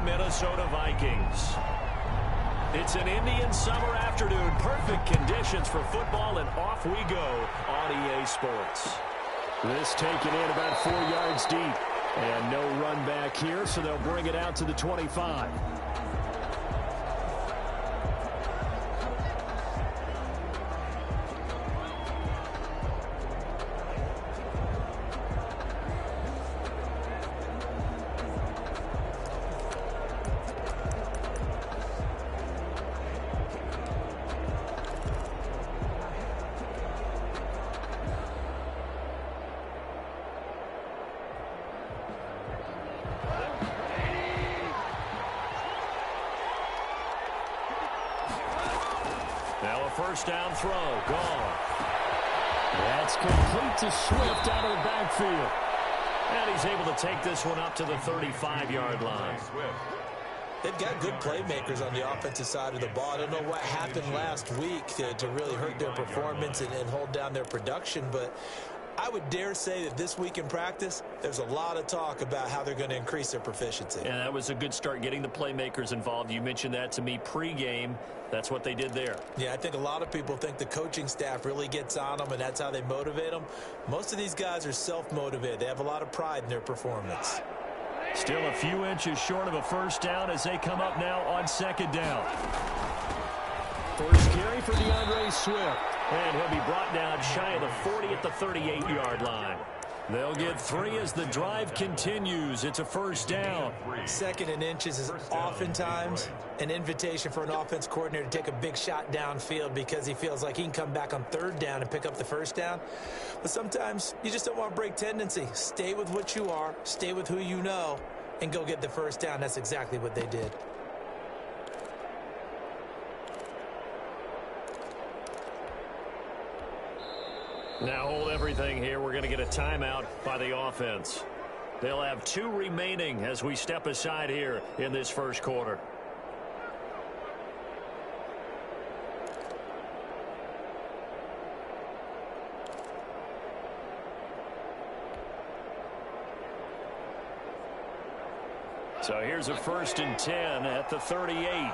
Minnesota Vikings. It's an Indian summer afternoon. Perfect conditions for football, and off we go on EA Sports. This taken in about 4 yards deep. And no run back here, so they'll bring it out to the 25. First down throw, gone. That's complete to Swift out of the backfield. And he's able to take this one up to the 35-yard line. They've got good playmakers on the offensive side of the ball. I don't know what happened last week to really hurt their performance and hold down their production, but I would dare say that this week in practice, there's a lot of talk about how they're going to increase their proficiency. And that was a good start, getting the playmakers involved. You mentioned that to me pregame. That's what they did there. Yeah, I think a lot of people think the coaching staff really gets on them, and that's how they motivate them. Most of these guys are self-motivated. They have a lot of pride in their performance. Still a few inches short of a first down as they come up now on second down. First carry for DeAndre Swift. And he'll be brought down shy of the 40 at the 38-yard line. They'll get 3 as the drive continues. It's a first down. Second and inches is oftentimes an invitation for an offense coordinator to take a big shot downfield because he feels like he can come back on third down and pick up the first down. But sometimes you just don't want to break tendency. Stay with what you are, stay with who you know, and go get the first down. That's exactly what they did. Now hold everything here. We're going to get a timeout by the offense. They'll have 2 remaining as we step aside here in this first quarter. So here's a 1st and 10 at the 38.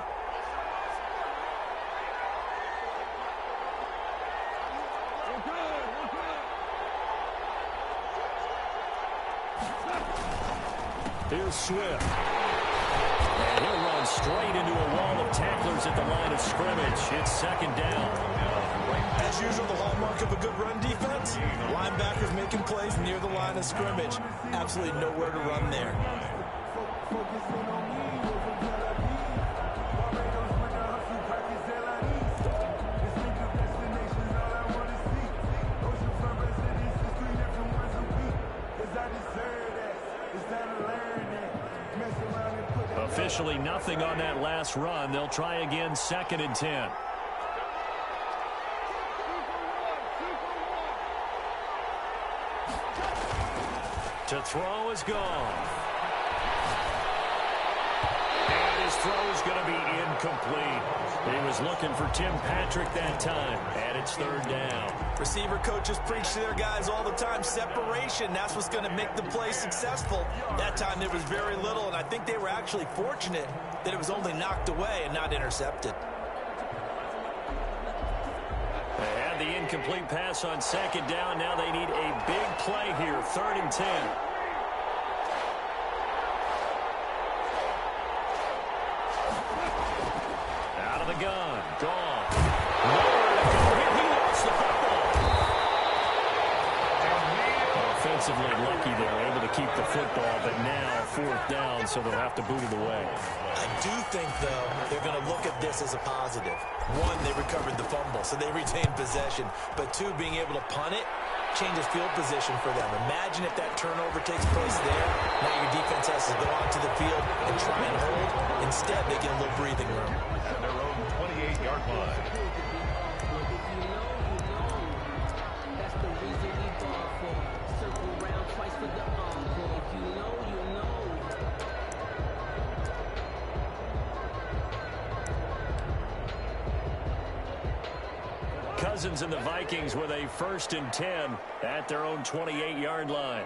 Here's Swift. And he'll run straight into a wall of tacklers at the line of scrimmage. It's second down. As usual, the hallmark of a good run defense, linebackers making plays near the line of scrimmage. Absolutely nowhere to run there. Officially nothing on that last run. They'll try again, 2nd and 10. To throw is gone. And his throw is going to be incomplete. He was looking for Tim Patrick that time, and it's 3rd down. Receiver coaches preach to their guys all the time. Separation, that's what's going to make the play successful. That time there was very little, and I think they were actually fortunate that it was only knocked away and not intercepted. They had the incomplete pass on 2nd down. Now they need a big play here, 3rd and 10. Out of the gun, gone. He lost the football. Offensively lucky they're able to keep the football, but now 4th down, so they'll have to boot it away. I do think, though, they're going to look at this as a positive. 1, they recovered the fumble, so they retained possession. But 2, being able to punt it changes field position for them. Imagine if that turnover takes place there. Now your defense has to go onto the field and try and hold. Instead, they get a little breathing room. At their own 28-yard line. Cousins and the Vikings with a 1st and 10 at their own 28-yard line.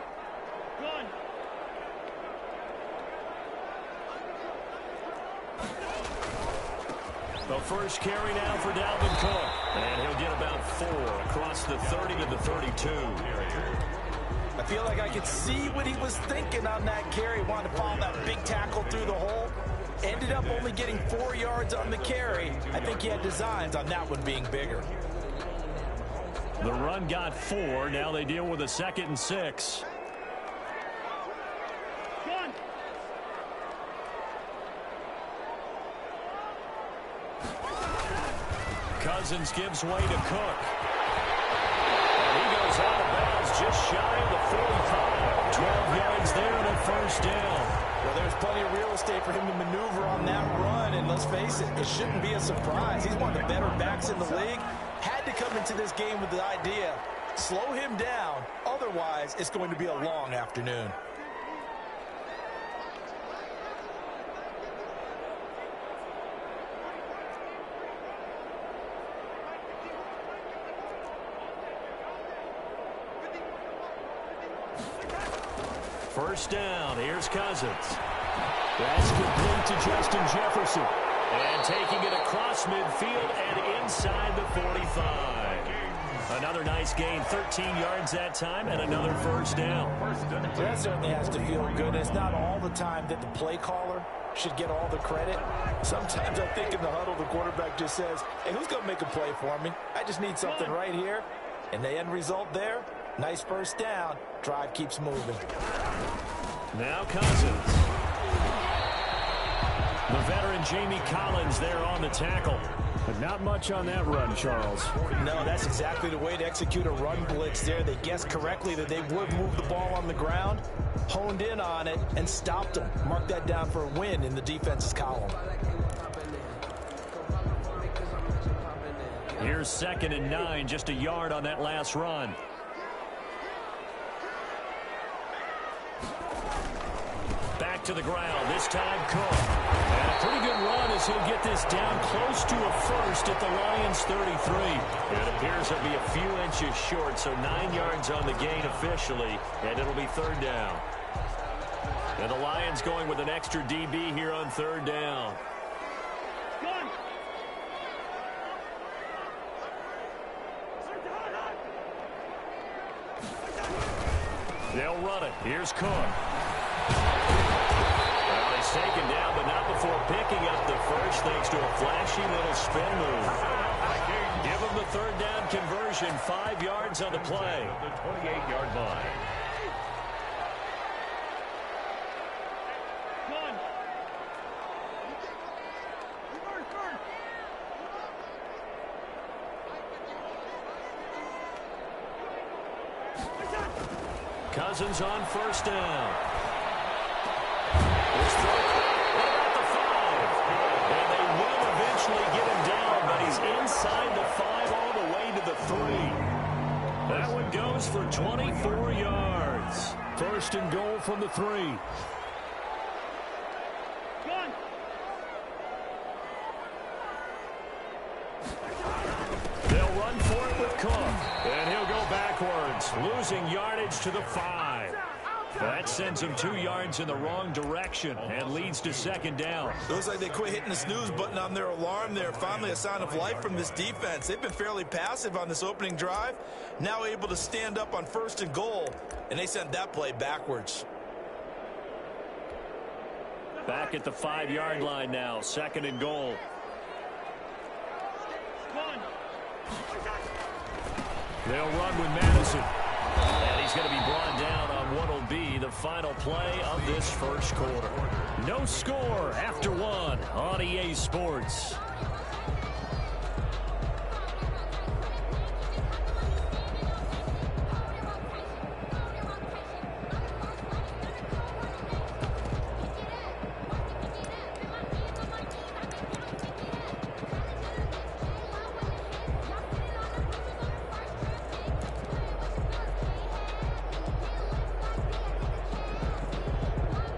The first carry now for Dalvin Cook. And he'll get about 4 across the 30 to the 32. I feel like I could see what he was thinking on that carry. Wanted to follow that big tackle through the hole. Ended up only getting 4 yards on the carry. I think he had designs on that one being bigger. The run got 4. Now they deal with a 2nd and 6. Cousins gives way to Cook. And he goes out of bounds just shy of the 45. 12 yards there and a first down. Well, there's plenty of real estate for him to maneuver on that run. And let's face it, it shouldn't be a surprise. He's one of the better backs in the league. Had to come into this game with the idea, slow him down. Otherwise, it's going to be a long afternoon. First down, here's Cousins. That's complete to Justin Jefferson. And taking it across midfield and inside the 45. Another nice gain, 13 yards that time, and another first down. That certainly has to feel good. It's not all the time that the play caller should get all the credit. Sometimes I think in the huddle, the quarterback just says, hey, who's going to make a play for me? I just need something right here. And the end result there, nice first down. Drive keeps moving. Now Cousins. The veteran Jamie Collins there on the tackle. But not much on that run, Charles. No, that's exactly the way to execute a run blitz there. They guessed correctly that they would move the ball on the ground, honed in on it, and stopped them. Mark that down for a win in the defense's column. Here's 2nd and 9, just a yard on that last run. Back to the ground, this time Cook. And a pretty good run as he'll get this down close to a first at the Lions' 33. It appears he'll be a few inches short, so 9 yards on the gain officially, and it'll be 3rd down. And the Lions going with an extra DB here on 3rd down. They'll run it. Here's Cook. Well, he's taken down, but not before picking up the first, thanks to a flashy little spin move. Give him the 3rd down conversion, 5 yards on the play. The 28-yard line. Cousins on 1st down. His throw about the 5. And they will eventually get him down, but he's inside the 5 all the way to the 3. That one goes for 24 yards. 1st and goal from the 3. They'll run for it with Cook. And he'll go backwards, losing yardage to the 5. That sends him 2 yards in the wrong direction and leads to 2nd down. Looks like they quit hitting the snooze button on their alarm there. Finally a sign of life from this defense. They've been fairly passive on this opening drive. Now able to stand up on 1st and goal, and they sent that play backwards. Back at the 5-yard line now, 2nd and goal. They'll run with Madison. And he's going to be brought down on what will be the final play of this first quarter. No score after 1 on EA Sports.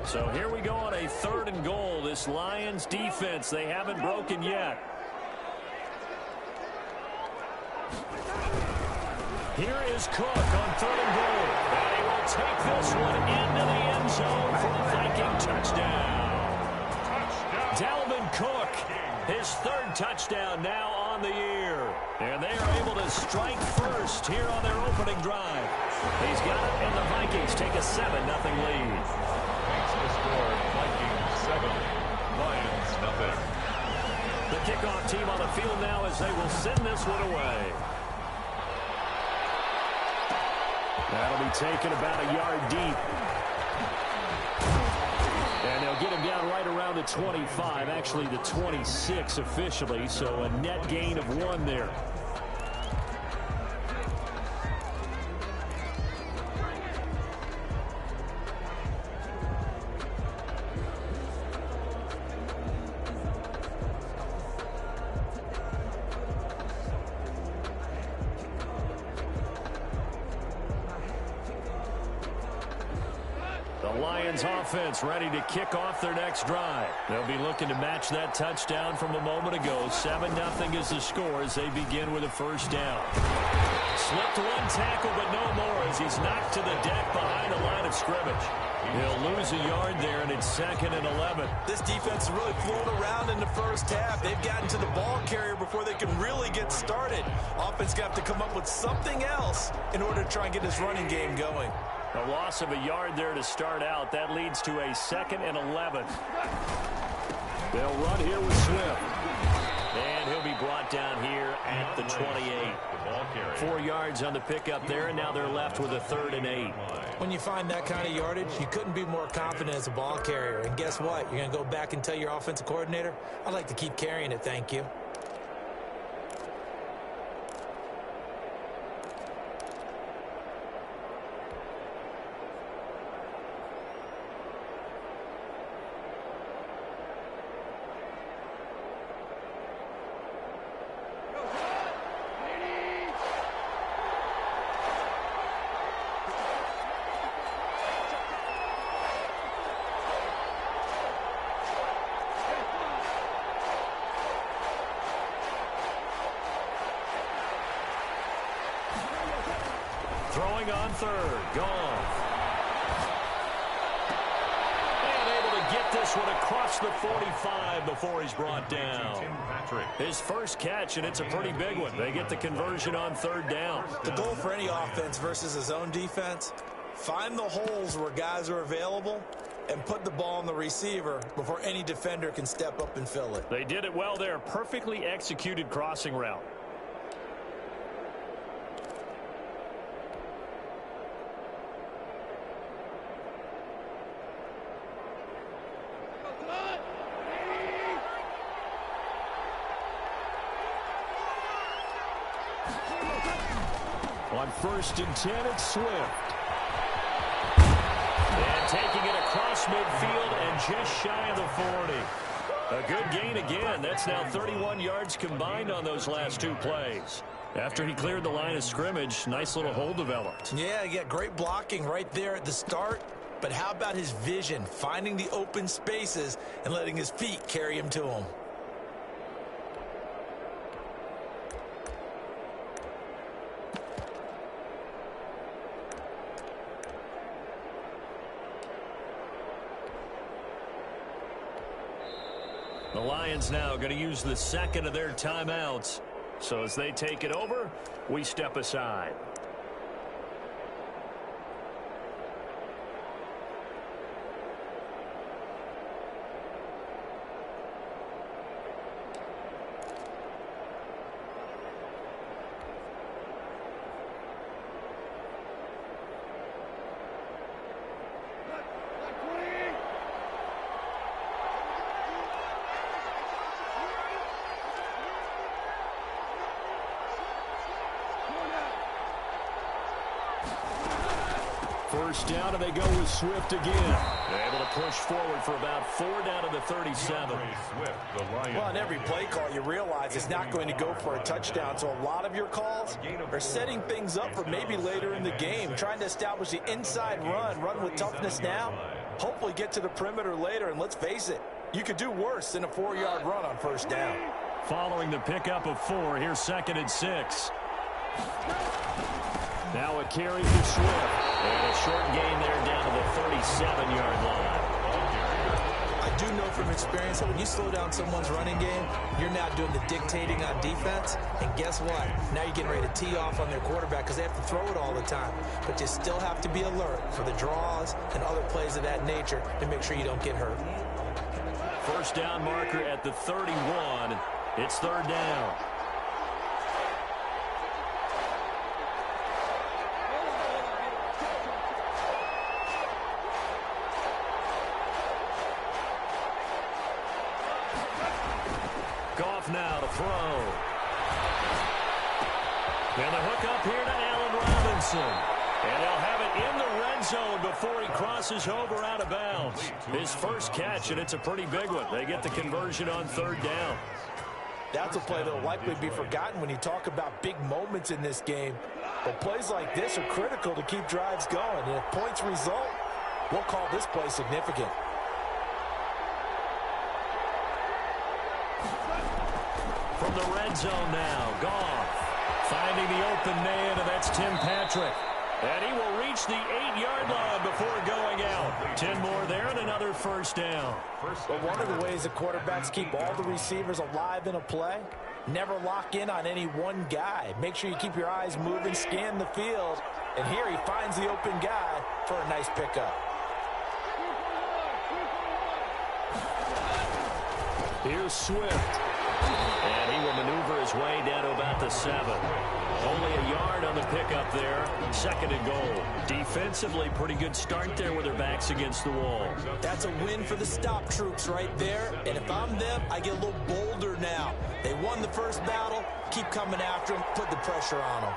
So here we go on a 3rd and goal. This Lions defense, they haven't broken yet. Here is Cook on 3rd and goal. And he will take this one into the end zone for the Viking touchdown. Dalvin Cook His third touchdown now on the year. And they are able to strike first here on their opening drive. He's got it, and the Vikings take a 7-0 lead. Makes the score Vikings 7, Lions nothing. The kickoff team on the field now as they will send this one away. That'll be taken about a yard deep. And they'll get him down right around the 25, actually the 26 officially, so a net gain of 1 there. Offense ready to kick off their next drive. They'll be looking to match that touchdown from a moment ago. 7-0 is the score as they begin with a first down. Slipped one tackle, but no more as he's knocked to the deck behind the line of scrimmage. He'll lose a yard there, and it's 2nd and 11. This defense has really flown around in the first half. They've gotten to the ball carrier before they can really get started. Offense going to have to come up with something else in order to try and get this running game going. A loss of a yard there to start out. That leads to a 2nd and 11. They'll run here with Swift. And he'll be brought down here at the 28. 4 yards on the pickup there, and now they're left with a 3rd and 8. When you find that kind of yardage, you couldn't be more confident as a ball carrier. And guess what? You're going to go back and tell your offensive coordinator, I'd like to keep carrying it, thank you. Throwing on 3rd. Gone. And able to get this one across the 45 before he's brought down. His first catch, and it's a pretty big one. They get the conversion on 3rd down. The goal for any offense versus his own defense, find the holes where guys are available and put the ball on the receiver before any defender can step up and fill it. They did it well there. Perfectly executed crossing route. On 1st and 10, it's Swift. And taking it across midfield and just shy of the 40. A good gain again. That's now 31 yards combined on those last 2 plays. After he cleared the line of scrimmage, nice little hole developed. Yeah, he got great blocking right there at the start. But how about his vision, finding the open spaces and letting his feet carry him to them? The Lions now going to use the 2nd of their timeouts. So as they take it over, we step aside. First down, and they go with Swift again. They're able to push forward for about 4 down to the 37. Well, on every play call, you realize it's not going to go for a touchdown. So a lot of your calls are setting things up for maybe later in the game, trying to establish the inside run with toughness now, hopefully get to the perimeter later. And let's face it, you could do worse than a 4-yard run on first down. Following the pickup of 4, here's 2nd and 6. Now a carry for Swift. And a short gain there down to the 37-yard line. I do know from experience that when you slow down someone's running game, you're now doing the dictating on defense. And guess what? Now you're getting ready to tee off on their quarterback because they have to throw it all the time. But you still have to be alert for the draws and other plays of that nature to make sure you don't get hurt. First down marker at the 31. It's third down. Goff now to throw. And the hook up here to Allen Robinson. And they'll have it in the red zone before he crosses over out of bounds. His first catch, and it's a pretty big one. They get the conversion on third down. That's a play that will likely be forgotten when you talk about big moments in this game. But plays like this are critical to keep drives going. And if points result, we'll call this play significant. From the red zone now, Goff finding the open man, and that's Tim Patrick. And he will reach the 8-yard line before going out. 10 more there and another first down. But one of the ways the quarterbacks keep all the receivers alive in a play, never lock in on any one guy. Make sure you keep your eyes moving, scan the field. And here he finds the open guy for a nice pickup. Here's Swift. And he will maneuver his way down to about the 7. Only a yard on the pickup there. Second and goal. Defensively, pretty good start there with their backs against the wall. That's a win for the stop troops right there. And if I'm them, I get a little bolder now. They won the first battle. Keep coming after them. Put the pressure on them.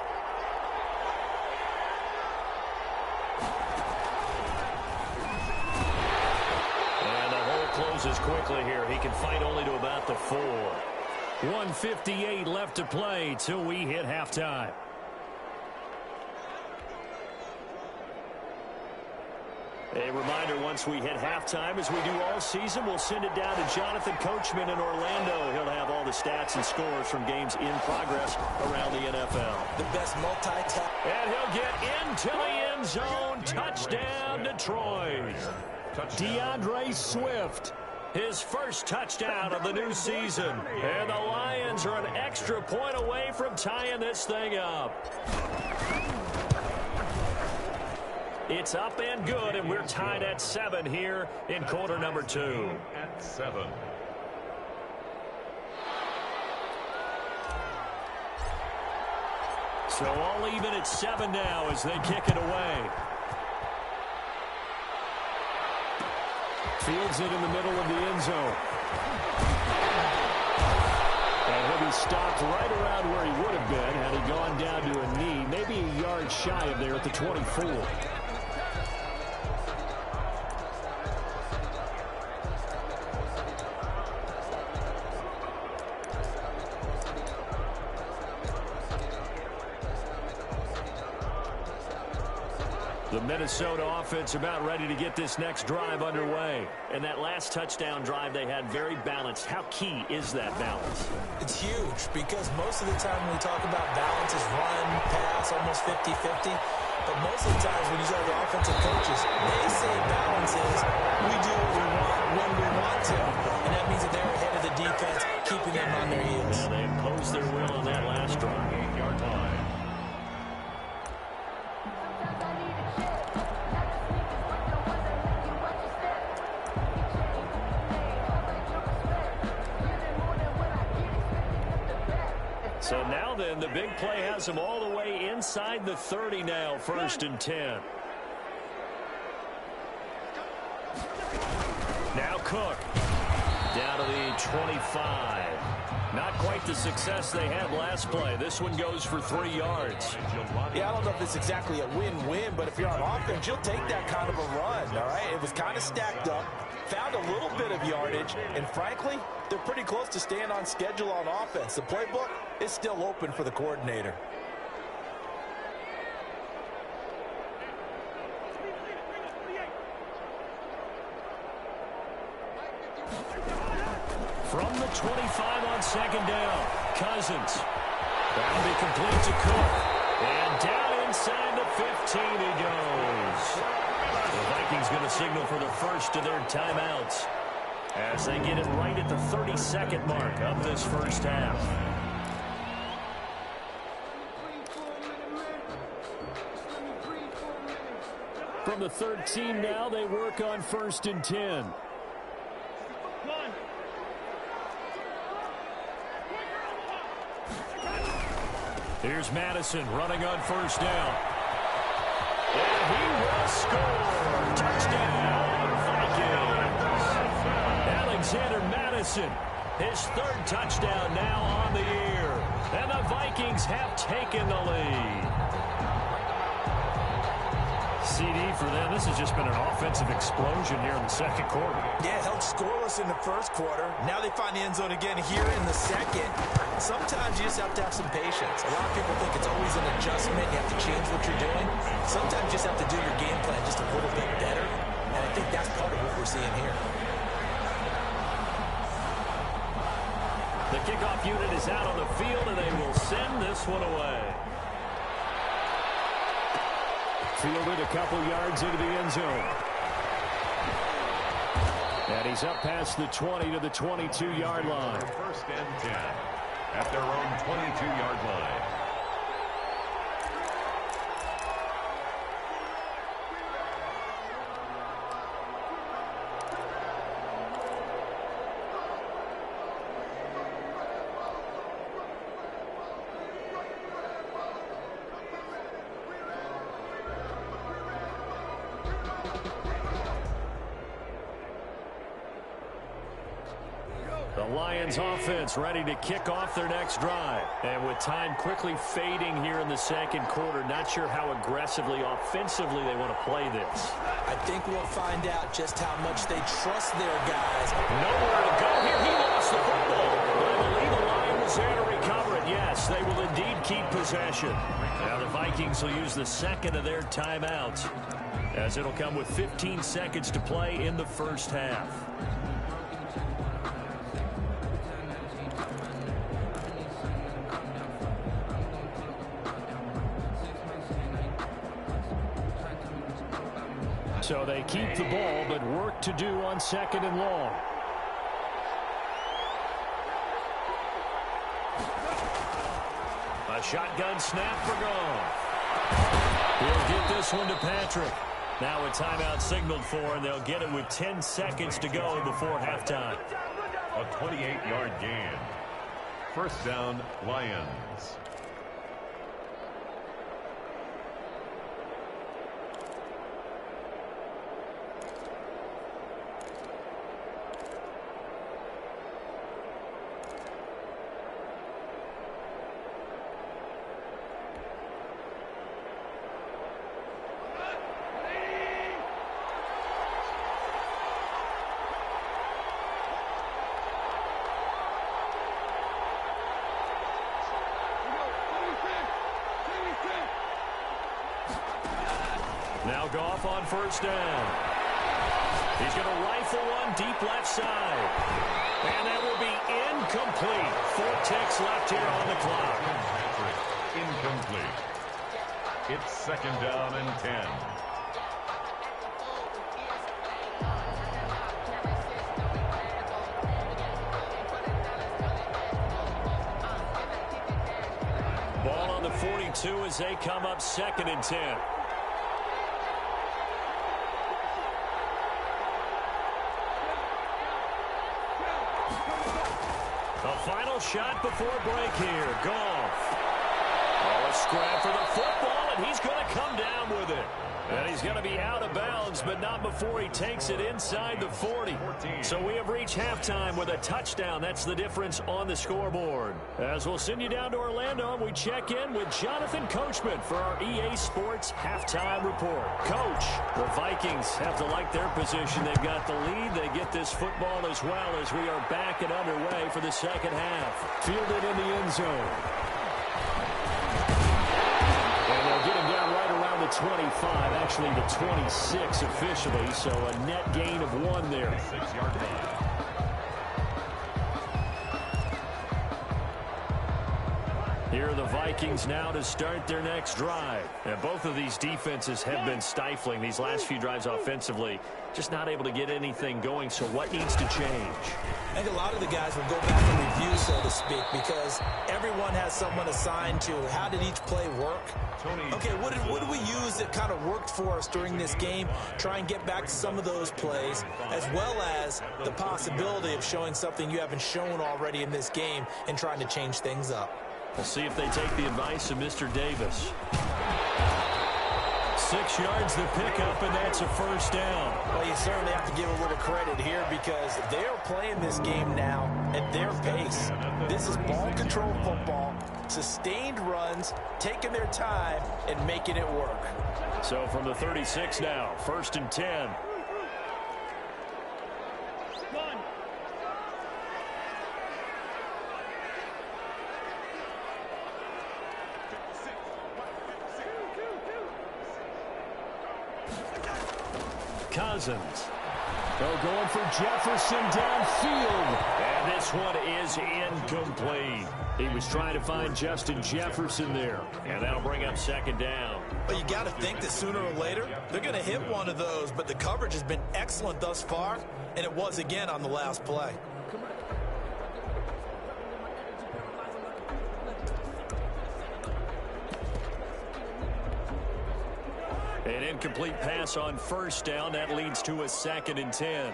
And the hole closes quickly here. He can fight only to about the 4. 1:58 left to play till we hit halftime. A reminder, once we hit halftime, as we do all season, we'll send it down to Jonathan Coachman in Orlando. He'll have all the stats and scores from games in progress around the NFL. The best multi-tap. And he'll get into the end zone. Touchdown, Detroit. DeAndre Swift. His first touchdown of the new season. And the Lions are an extra point away from tying this thing up. It's up and good, and we're tied at 7 here in quarter number 2. At 7. So all even at 7 now as they kick it away. Fields it in the middle of the end zone. And he'll be stopped right around where he would have been had he gone down to a knee, maybe a yard shy of there at the 24. The Minnesota offense about ready to get this next drive underway. And that last touchdown drive they had very balanced. How key is that balance? It's huge because most of the time when we talk about balance is run, pass, almost 50-50. But most of the times when you talk to offensive coaches, they say balance is we do what we want when we want to. And that means that they're ahead of the defense, keeping them on their heels. And they imposed their will on that last drive. 8-yard line. So now then, the big play has them all the way inside the 30 now, 1st and 10. Now Cook down to the 25. Not quite the success they had last play. This one goes for 3 yards. Yeah, I don't know if it's exactly a win-win, but if you're on offense, you'll take that kind of a run, all right? It was kind of stacked up, found a little bit of yardage, and frankly, they're pretty close to staying on schedule on offense. The playbook is still open for the coordinator. From the 25 on 2nd down, Cousins. That'll be complete to Cook. And down inside the 15 he goes. The Vikings going to signal for the first of their timeouts. as they get it right at the 30-second mark of this first half. From the 13 now, they work on 1st and 10. Here's Madison running on 1st down. And he will score. Touchdown, Vikings. Alexander Madison, his 3rd touchdown now on the year. And the Vikings have taken the lead. CD for them. This has just been an offensive explosion here in the 2nd quarter. Yeah, held scoreless in the 1st quarter. Now they find the end zone again here in the 2nd. Sometimes you just have to have some patience. A lot of people think it's always an adjustment. You have to change what you're doing. Sometimes you just have to do your game plan just a little bit better. And I think that's part of what we're seeing here. The kickoff unit is out on the field, and they will send this one away. Fielded a couple yards into the end zone. And he's up past the 20 to the 22-yard line. 1st and 10 at their own 22-yard line. The Lions offense ready to kick off their next drive. And with time quickly fading here in the 2nd quarter, not sure how aggressively, offensively they want to play this. I think we'll find out just how much they trust their guys. Nowhere to go here. He lost the football. But I believe the Lions was there to recover it. Yes, they will indeed keep possession. Now the Vikings will use the 2nd of their timeouts, as it'll come with 15 seconds to play in the 1st half. So they keep the ball, but work to do on 2nd and long. A shotgun snap for Goff. He'll get this one to Patrick. Now a timeout signaled for, and they'll get it with 10 seconds to go before halftime. A 28-yard gain. 1st down, Lions. Now Goff on 1st down. He's going to rifle one deep left side. And that will be incomplete. 4 ticks left here on the clock. Incomplete. It's 2nd down and 10. Ball on the 42 as they come up 2nd and 10. A final shot before break here. Goff. Oh, a scrap for the football, and he's going to come down with it. And he's going to be out of bounds, but not before he takes it inside the 40. So we have reached halftime with a touchdown. That's the difference on the scoreboard. As we'll send you down to Orlando, we check in with Jonathan Coachman for our EA Sports Halftime Report. Coach, the Vikings have to like their position. They've got the lead. They get this football as well as we are back and underway for the 2nd half. Fielded in the end zone. And they'll get him down right around the 25, actually the 26 officially, so a net gain of 1 there. 6-yard line. Here are the Vikings now to start their next drive. And both of these defenses have been stifling these last few drives offensively. Just not able to get anything going, so what needs to change? I think a lot of the guys will go back and review, so to speak, because everyone has someone assigned to how did each play work. Okay, what did we use that kind of worked for us during this game? Try and get back to some of those plays, as well as the possibility of showing something you haven't shown already in this game and trying to change things up. We'll see if they take the advice of Mr. Davis. 6 yards the pickup, and that's a first down. Well, you certainly have to give a little credit here because they're playing this game now at their pace. This is ball-controlled football, sustained runs, taking their time, and making it work. So from the 36 now, 1st and 10. Cousins. They're going for Jefferson downfield. And this one is incomplete. He was trying to find Justin Jefferson there. And that'll bring up 2nd down. But you got to think that sooner or later, they're going to hit one of those. But the coverage has been excellent thus far. And it was again on the last play. An incomplete pass on 1st down. That leads to a 2nd and 10.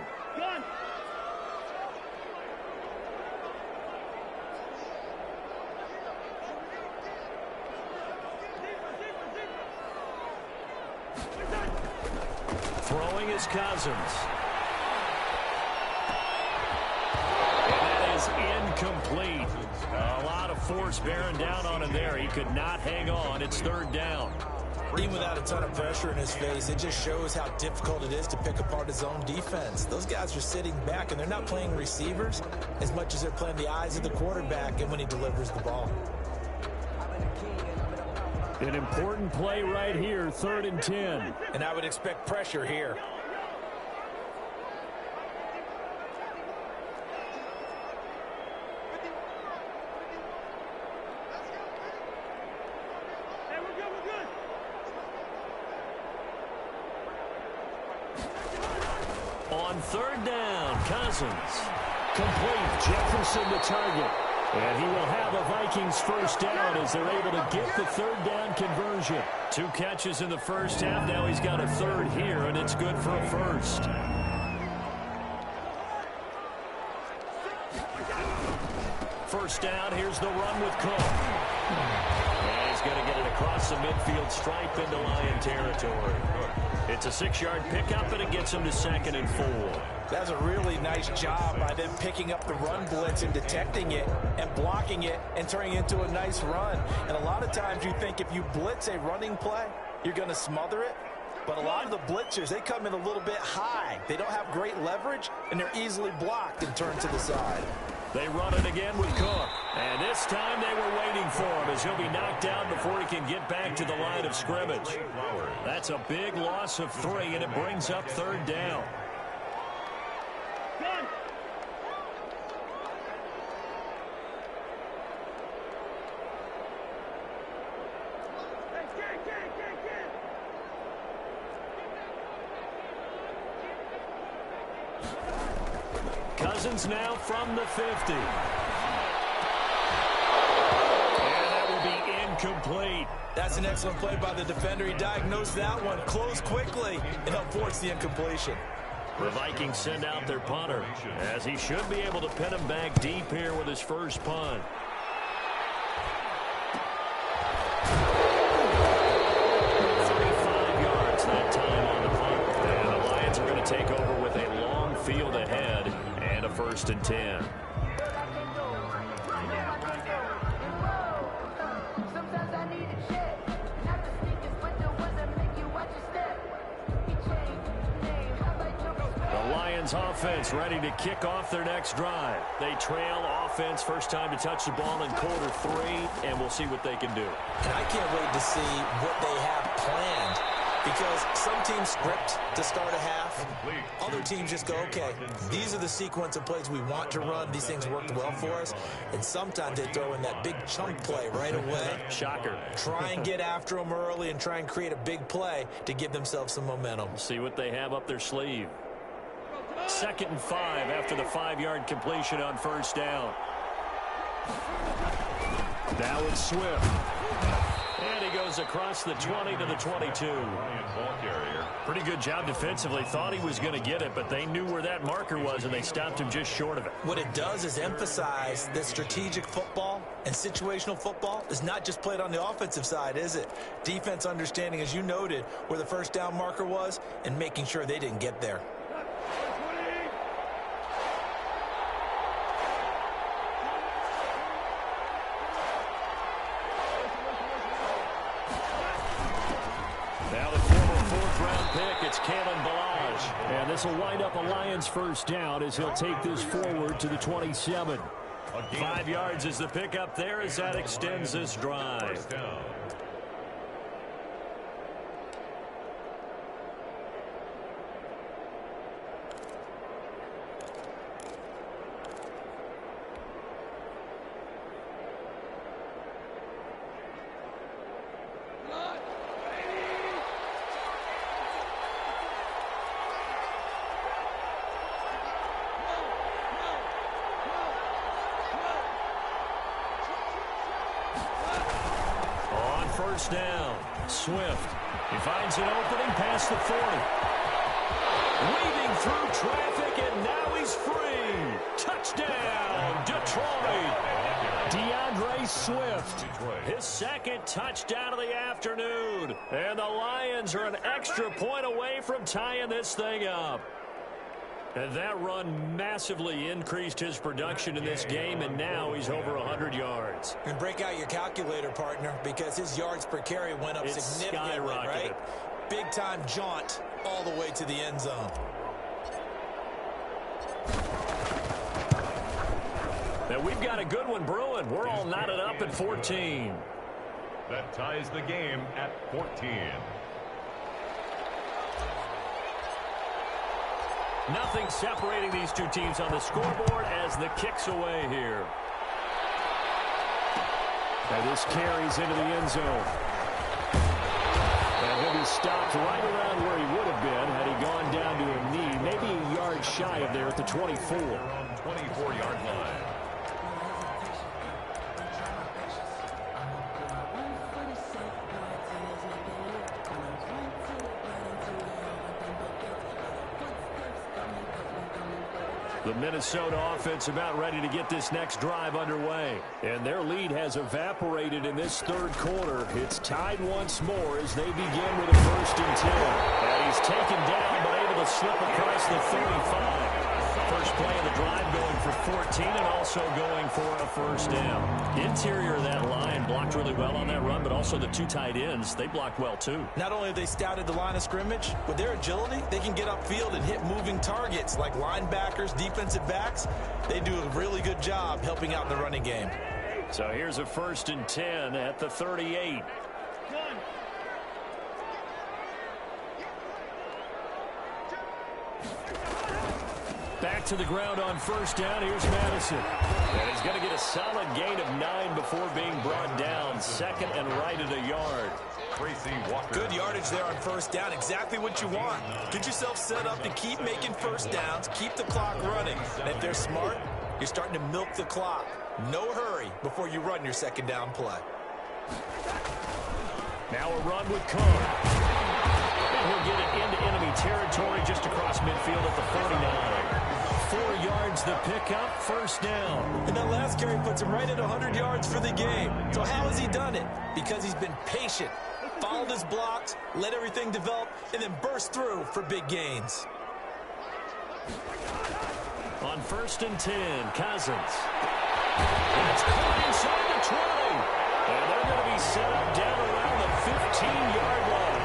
Throwing is Cousins. And that is incomplete. A lot of force bearing down on him there. He could not hang on. It's 3rd down. Even without a ton of pressure in his face, it just shows how difficult it is to pick apart his own defense. Those guys are sitting back, and they're not playing receivers as much as they're playing the eyes of the quarterback and when he delivers the ball. An important play right here, 3rd and 10. And I would expect pressure here. On 3rd down, Cousins. Complete, Jefferson the target. And he will have a Vikings 1st down as they're able to get the 3rd down conversion. 2 catches in the 1st half. Now he's got a 3rd here, and it's good for a 1st. First down, here's the run with Cook. And he's going to get it across the midfield stripe into Lion territory. It's a 6-yard pickup, and it gets him to 2nd and 4. That's a really nice job by them picking up the run blitz and detecting it and blocking it and turning it into a nice run. And a lot of times you think if you blitz a running play, you're going to smother it. But a lot of the blitzers, they come in a little bit high. They don't have great leverage, and they're easily blocked and turned to the side. They run it again with Cook. And this time they were waiting for him as he'll be knocked down before he can get back to the line of scrimmage. That's a big loss of 3, and it brings up 3rd down. Cousins now from the 50. And that will be incomplete. That's an excellent play by the defender. He diagnosed that one, closed quickly, and helped force the incompletion. The Vikings send out their punter, as he should be able to pin him back deep here with his first punt. That time on the punt. And the Lions are going to take over with a long field ahead and a 1st and 10. The Lions offense ready to kick off their next drive. They trail offense, first time to touch the ball in quarter 3, and we'll see what they can do. And I can't wait to see what they have planned Because some teams script to start a half. Other teams just go, okay, these are the sequence of plays we want to run. These things worked well for us. And sometimes they throw in that big chunk play right away. Shocker. Try and get after them early and try and create a big play to give themselves some momentum. See what they have up their sleeve. 2nd and 5 after the 5-yard completion on first down. Now it's Swift. And he goes across the 20 to the 22. Pretty good job defensively. Thought he was going to get it, but they knew where that marker was, and they stopped him just short of it. What it does is emphasize that strategic football and situational football is not just played on the offensive side, is it? Defense understanding, as you noted, where the first down marker was and making sure they didn't get there. And this will wind up a Lions first down as he'll take this forward to the 27. 5 yards is the pickup there as that extends this drive. First down. Swift. He finds an opening past the 40. Weaving through traffic, and now he's free. Touchdown, Detroit. DeAndre Swift. His 2nd touchdown of the afternoon. And the Lions are an extra point away from tying this thing up. And that run massively increased his production in this game, and now he's over 100 yards. And break out your calculator, partner, because his yards per carry went up significantly, right? Big-time jaunt all the way to the end zone. Now we've got a good one brewing. We're all knotted up at 14. That ties the game at 14. Nothing separating these two teams on the scoreboard as the kick's away here. And this carries into the end zone. And he'll be stopped right around where he would have been had he gone down to a knee, maybe a yard shy of there at the 24. 24-yard line. The Minnesota offense about ready to get this next drive underway. And their lead has evaporated in this 3rd quarter. It's tied once more as they begin with a 1st and 10. And he's taken down but able to slip across the 35. First play of the drive going for 14 and also going for a first down. Interior of that line blocked really well on that run, but also the 2 tight ends, they blocked well too. Not only have they scouted the line of scrimmage, with their agility, they can get upfield and hit moving targets like linebackers, defensive backs. They do a really good job helping out in the running game. So here's a 1st and 10 at the 38. Back to the ground on first down. Here's Madison. And he's going to get a solid gain of 9 before being brought down. 2nd and right at a yard. Good yardage there on first down. Exactly what you want. Get yourself set up to keep making first downs. Keep the clock running. And if they're smart, you're starting to milk the clock. No hurry before you run your 2nd down play. Now a run with Cook. And he'll get it into enemy territory just across midfield at the 49. 4 yards the pickup, first down. And that last carry puts him right at 100 yards for the game. So how has he done it? Because he's been patient, followed his blocks, let everything develop, and then burst through for big gains. On 1st and 10, Cousins. That's caught inside the 20. And they're going to be set up down around the 15-yard line.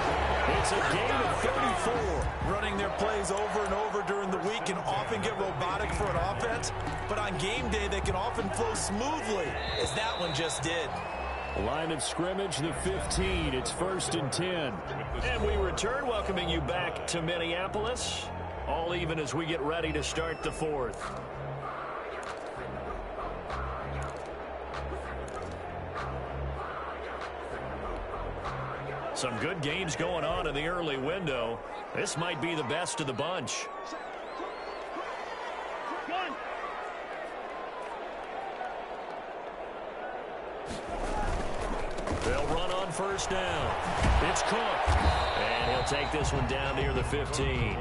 It's a gain of 34. Running their plays over and over during the week can often get robotic for an offense, but on game day they can often flow smoothly, as that one just did. Line of scrimmage, the 15. It's 1st and 10. And we return, welcoming you back to Minneapolis. All even as we get ready to start the 4th. Some good games going on in the early window. This might be the best of the bunch. They'll run on 1st down. It's Cook. And he'll take this one down near the 15.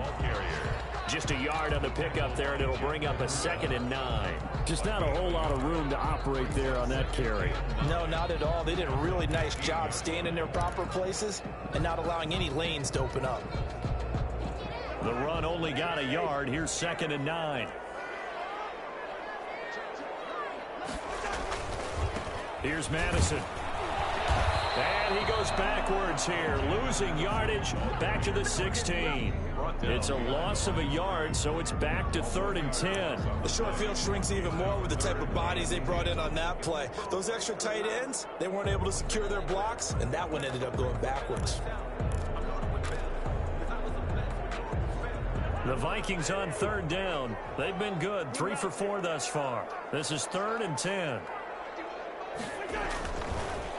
Just a yard on the pickup there, and it'll bring up a 2nd and 9. Just not a whole lot of room to operate there on that carry. No, not at all. They did a really nice job staying in their proper places and not allowing any lanes to open up. The run only got a yard. Here's 2nd and 9. Here's Madison. And he goes backwards here, losing yardage back to the 16. It's a loss of a yard, so it's back to 3rd and 10. The short field shrinks even more with the type of bodies they brought in on that play. Those extra tight ends, they weren't able to secure their blocks, and that one ended up going backwards. The Vikings on 3rd down. They've been good, 3 for 4 thus far. This is 3rd and 10.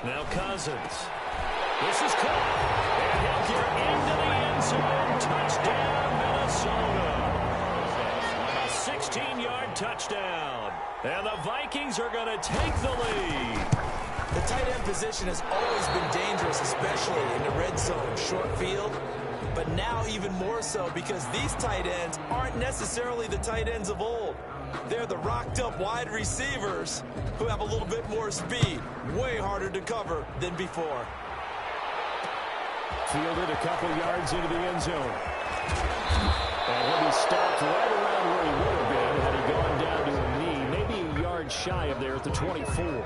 Now Cousins. This is caught. And he'll get into the end zone. Touchdown, Minnesota. A 16-yard touchdown. And the Vikings are going to take the lead. The tight end position has always been dangerous, especially in the red zone, short field. But now even more so because these tight ends aren't necessarily the tight ends of old. They're the rocked-up wide receivers who have a little bit more speed. Way harder to cover than before. Fielded a couple yards into the end zone. And he'll be stopped right around where he would have been had he gone down to a knee. Maybe a yard shy of there at the 24.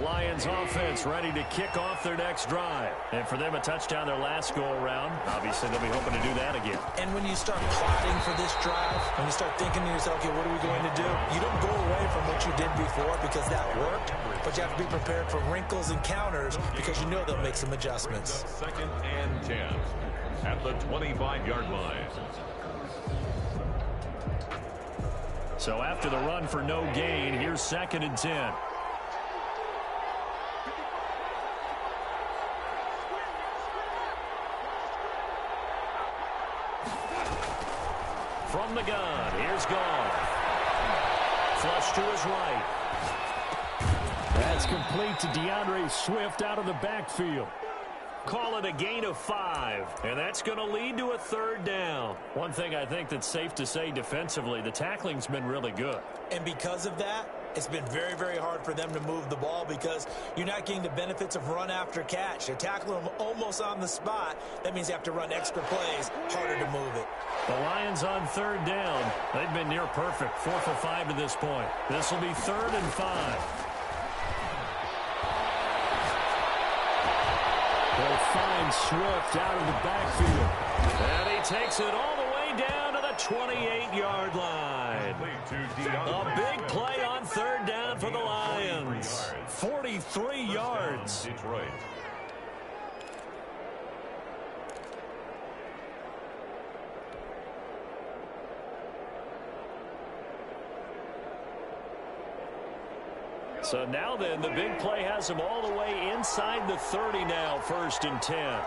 Lions offense ready to kick off their next drive. And for them, a touchdown their last go-around. Obviously, they'll be hoping to do that again. And when you start plotting for this drive, when you start thinking to yourself, okay, what are we going to do? You don't go away from what you did before because that worked, but you have to be prepared for wrinkles and counters because you know they'll make some adjustments. 2nd and 10 at the 25-yard line. So after the run for no gain, here's 2nd and 10. From the gun, here's Goff. Flush to his right. That's complete to DeAndre Swift out of the backfield. Call it a gain of 5, and that's going to lead to a 3rd down. One thing I think that's safe to say defensively, the tackling's been really good. And because of that, it's been very, very hard for them to move the ball because you're not getting the benefits of run after catch. They're tackling them almost on the spot. That means you have to run extra plays, harder to move it. The Lions on 3rd down. They've been near perfect, 4 for 5 to this point. This will be 3rd and 5. They'll find Swift out of the backfield. And he takes it all the way down to the 28-yard line. A big play on 3rd down for the Lions. 43 yards. Detroit. So now then, the big play has him all the way inside the 30 now, 1st and 10.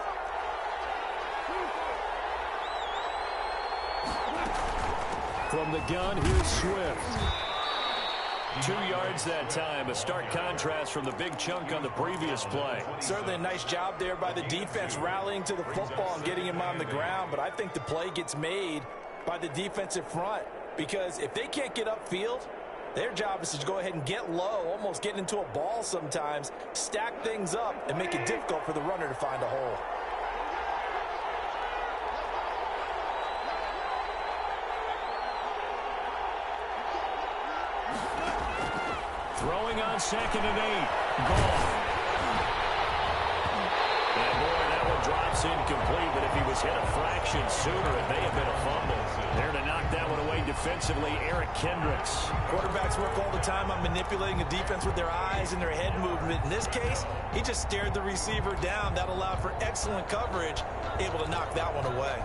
From the gun, here's Swift. 2 yards that time, a stark contrast from the big chunk on the previous play. Certainly a nice job there by the defense rallying to the football and getting him on the ground, but I think the play gets made by the defensive front because if they can't get upfield, their job is to go ahead and get low, almost get into a ball sometimes, stack things up, and make it difficult for the runner to find a hole. Throwing on 2nd and 8. Ball. And boy, that one drops incomplete, but if he was hit a fraction sooner, it may have been a fumble. There to knock that one away defensively, Eric Kendricks. Quarterbacks work all the time on manipulating a defense with their eyes and their head movement. In this case, he just stared the receiver down. That allowed for excellent coverage, able to knock that one away.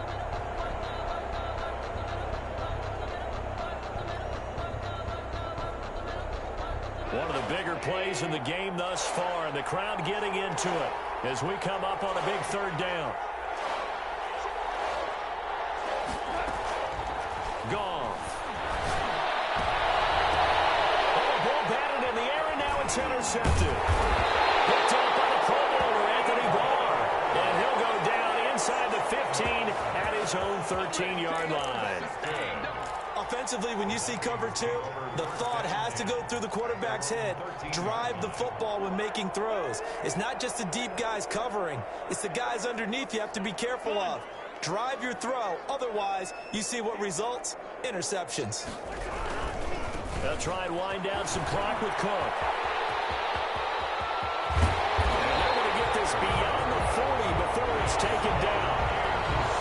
One of the bigger plays in the game thus far, and the crowd getting into it as we come up on a big third down. Goff. Oh, ball batted in the air, and now it's intercepted. Picked up by the Pro Bowler, Anthony Barr. And he'll go down inside the 15 at his own 13-yard line. Offensively, when you see cover two, the thought has to go through the quarterback's head. Drive the football when making throws. It's not just the deep guys covering. It's the guys underneath you have to be careful of. Drive your throw. Otherwise, you see what results? Interceptions. They'll try and wind down some clock with Cook. And they're going to get this beyond the 40 before it's taken down.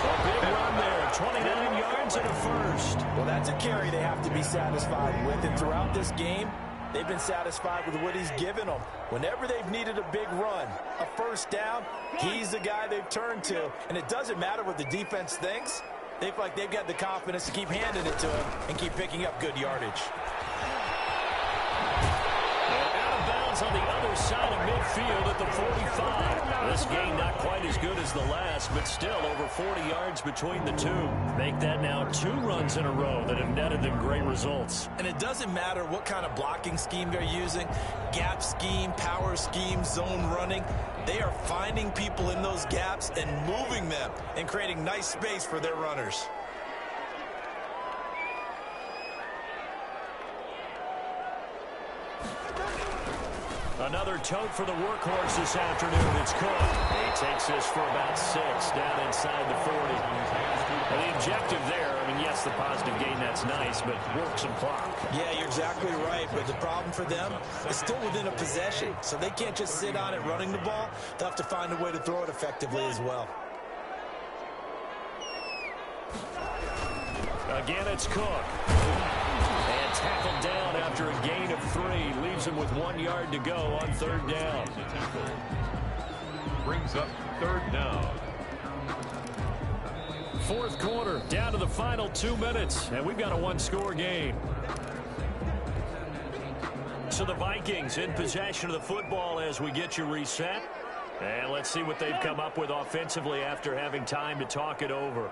A big run there, 29 yards and a first. Well, that's a carry they have to be satisfied with. And throughout this game, they've been satisfied with what he's given them. Whenever they've needed a big run, a first down, he's the guy they've turned to. And it doesn't matter what the defense thinks. They feel like they've got the confidence to keep handing it to him and keep picking up good yardage. Out of bounds on the other side of midfield at the 45. This game not quite as good as the last, but still over 40 yards between the two. Make that now 2 runs in a row that have netted them great results. And it doesn't matter what kind of blocking scheme they're using, gap scheme, power scheme, zone running. They are finding people in those gaps and moving them and creating nice space for their runners. Another tote for the workhorse this afternoon. It's Cook. He takes this for about 6 down inside the 40. And the objective there, I mean, yes, the positive gain, that's nice, but work some clock. Yeah, you're exactly right, but the problem for them is still within a possession, so they can't just sit on it running the ball. They'll have to find a way to throw it effectively as well. Again, it's Cook. And tackled down after a gain of 3. Leaves him with 1 yard to go on third down. Brings up third down. Fourth quarter, down to the final 2 minutes, and we've got a 1-score game. So the Vikings in possession of the football as we get you reset. And let's see what they've come up with offensively after having time to talk it over.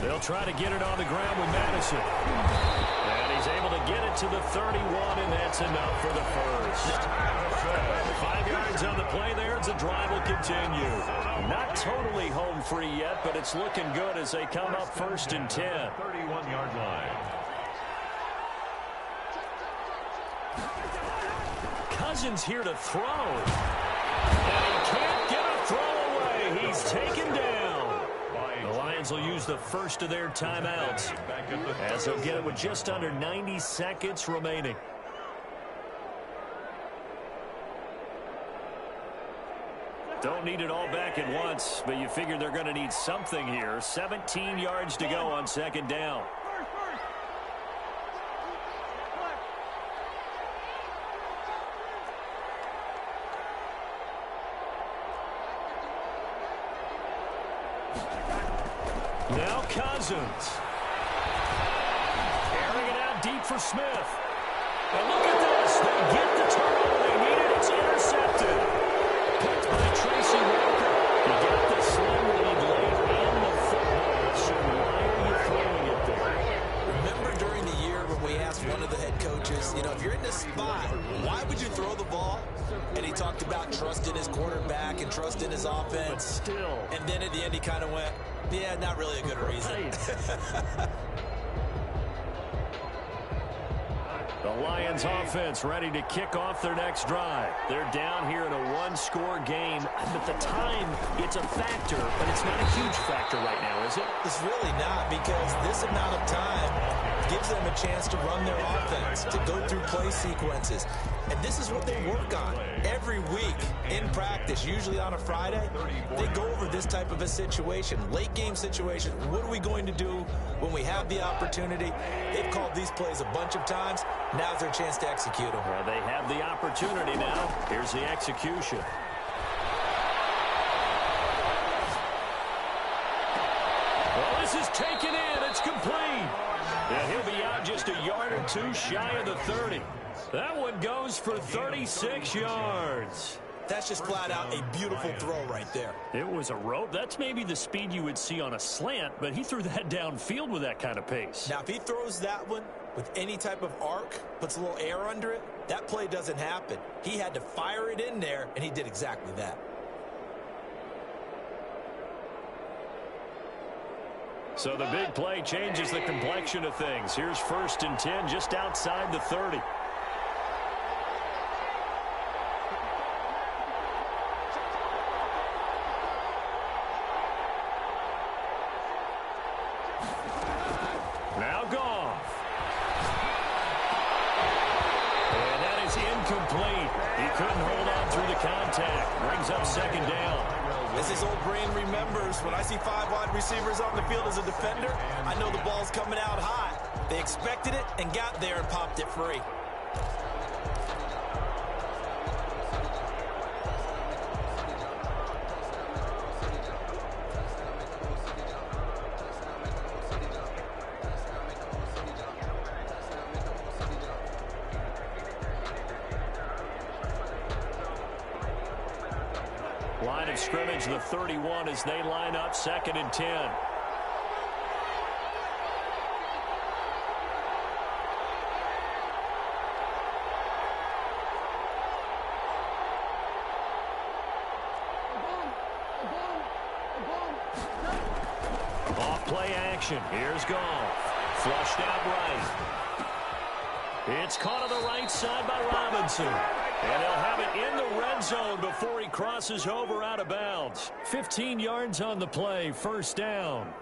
They'll try to get it on the ground with Madison. And he's able to get it to the 31, and that's enough for the first. 5 yards on the play there as the drive will continue. Not totally home free yet, but it's looking good as they come up 1st and 10. 31-yard line. Cousins here to throw. And he can't get a throw away. He's taken down. The Lions will use the first of their timeouts as they'll get it with just under 90 seconds remaining. Don't need it all back at once, but you figure they're going to need something here. 17 yards to go on second down. Now Cousins. Carrying it out deep for Smith. And look at this. They get the turnover they needed. It's intercepted. Picked by Tracy Walker. You got the slim lead late in the football, so why are you throwing it there? Remember during the year when we asked one of the head coaches, if you're in this spot, why would you throw the ball? And he talked about trust in his quarterback and trust in his offense. But still. And then at the end he kind of went, yeah, not really a good reason. The Lions offense ready to kick off their next drive. They're down here in a 1-score game. But the time, it's a factor, but it's not a huge factor right now, is it? It's really not, because this amount of time gives them a chance to run their offense, to go through play sequences. And this is what they work on every week. In practice, usually on a Friday, they go over this type of a situation, late game situation. What are we going to do when we have the opportunity? They've called these plays a bunch of times. Now's their chance to execute them. Well, they have the opportunity now. Here's the execution. Well, this is taken in. It's complete. And he'll be out just a yard or two shy of the 30. That one goes for 36 yards. That's just flat out a beautiful throw right there. It was a rope. That's maybe the speed you would see on a slant, but he threw that downfield with that kind of pace. Now, if he throws that one with any type of arc, puts a little air under it, that play doesn't happen. He had to fire it in there, and he did exactly that. So the big play changes the complexion of things. Here's 1st and 10 just outside the 30. Now Goff. And that is incomplete. He couldn't hold on through the contact. Brings up 2nd down. As his old brain remembers, when I see 5 wide receivers on the field as a defender, I know the ball's coming out high. They expected it and got there and popped it free. Line of scrimmage, the 31, as they line up 2nd and 10. Off play action. Here's Goff. Flushed out right. It's caught on the right side by Robinson. And he'll have it in the red zone before he crosses over out of bounds. 15 yards on the play, 1st down.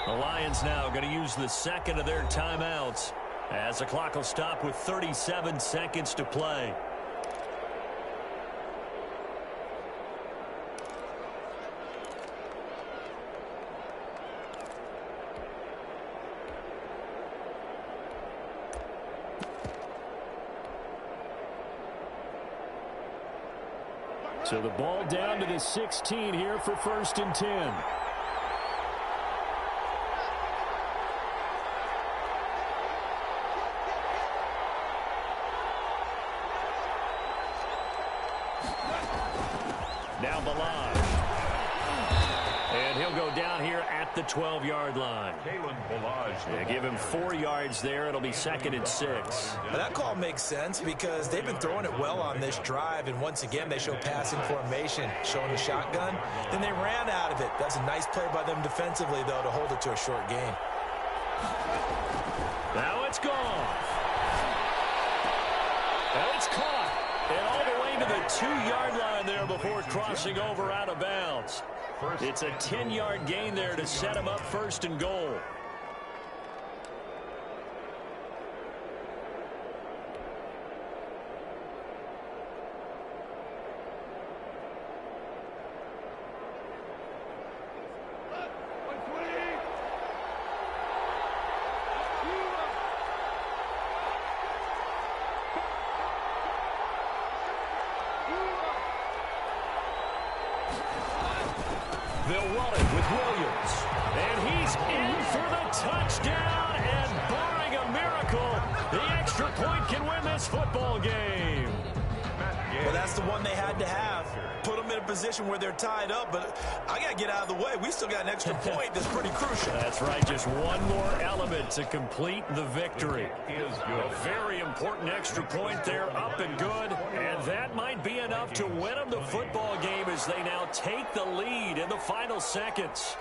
The Lions now going to use the 2nd of their timeouts as the clock will stop with 37 seconds to play. So the ball down to the 16 here for 1st and 10. Now Balaj. And he'll go down here at the 12-yard line. They give him 4 yards there. It'll be 2nd and 6. Now that call makes sense because they've been throwing it well on this drive, and once again they show passing formation, showing the shotgun. Then they ran out of it. That's a nice play by them defensively, though, to hold it to a short gain. Now it's gone. Now it's caught. And all the way to the 2-yard line there before crossing over out of bounds. It's a 10-yard gain there to set him up 1st and goal. They'll run it with Williams. And he's in for the touchdown. And barring a miracle, the extra point can win this football game. Well, that's the one they had to have. Put them in a position where they're tied up, but I got to get out of the way. We still got an extra point that's pretty crucial. That's right. Just one more element to complete the victory. Is good. A very important extra point there, up and good. And that might be enough to win them the football game as they now take the lead in the final seconds.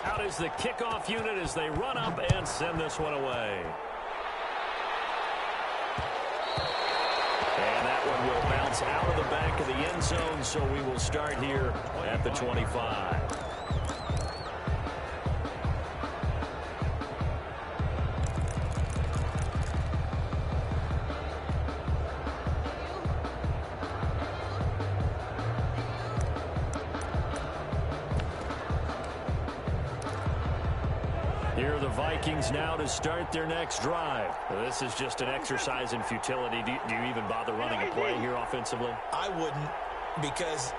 Out is the kickoff unit as they run up and send this one away. And that one will bounce out of the back of the end zone, so we will start here at the 25. Here are the Vikings now to start their next drive. This is just an exercise in futility. Do you even bother running a play here offensively? I wouldn't, because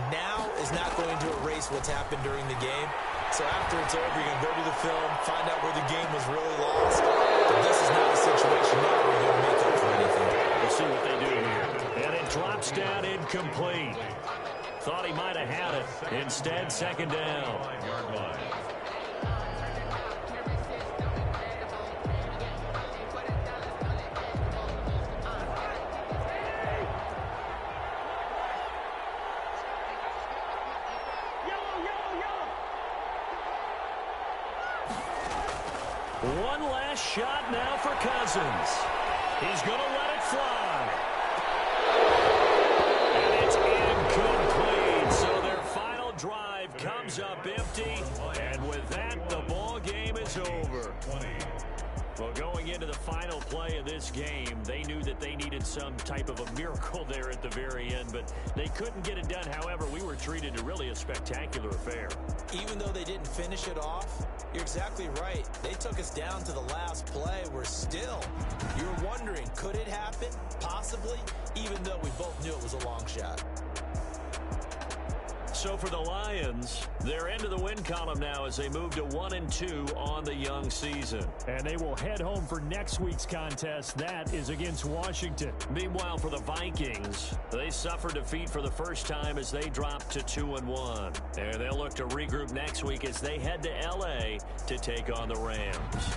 now is not going to erase what's happened during the game. So after it's over, you're going to go to the film, find out where the game was really lost. But this is not a situation now where you're going to make up for anything. We'll see what they do here. And it drops down incomplete. Thought he might have had it. Instead, second down. One last shot now for Cousins. He's going to let it fly. And it's incomplete. So their final drive comes up empty. And with that, the ball game is over. Well, going into the final play of this game, they knew that they needed some type of a miracle there at the very end, but they couldn't get it done. However, we were treated to really a spectacular affair. Even though they didn't finish it off, you're exactly right. They took us down to the last play. We're still, you're wondering, could it happen? Possibly, even though we both knew it was a long shot. So for the Lions, they're into the win column now as they move to 1-2 on the young season. And they will head home for next week's contest. That is against Washington. Meanwhile, for the Vikings, they suffer defeat for the first time as they drop to 2-1. And they'll look to regroup next week as they head to L.A. to take on the Rams.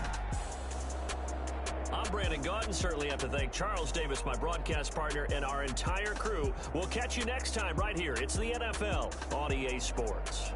I'm Brandon Gaudin. Certainly have to thank Charles Davis, my broadcast partner, and our entire crew. We'll catch you next time right here. It's the NFL on EA Sports.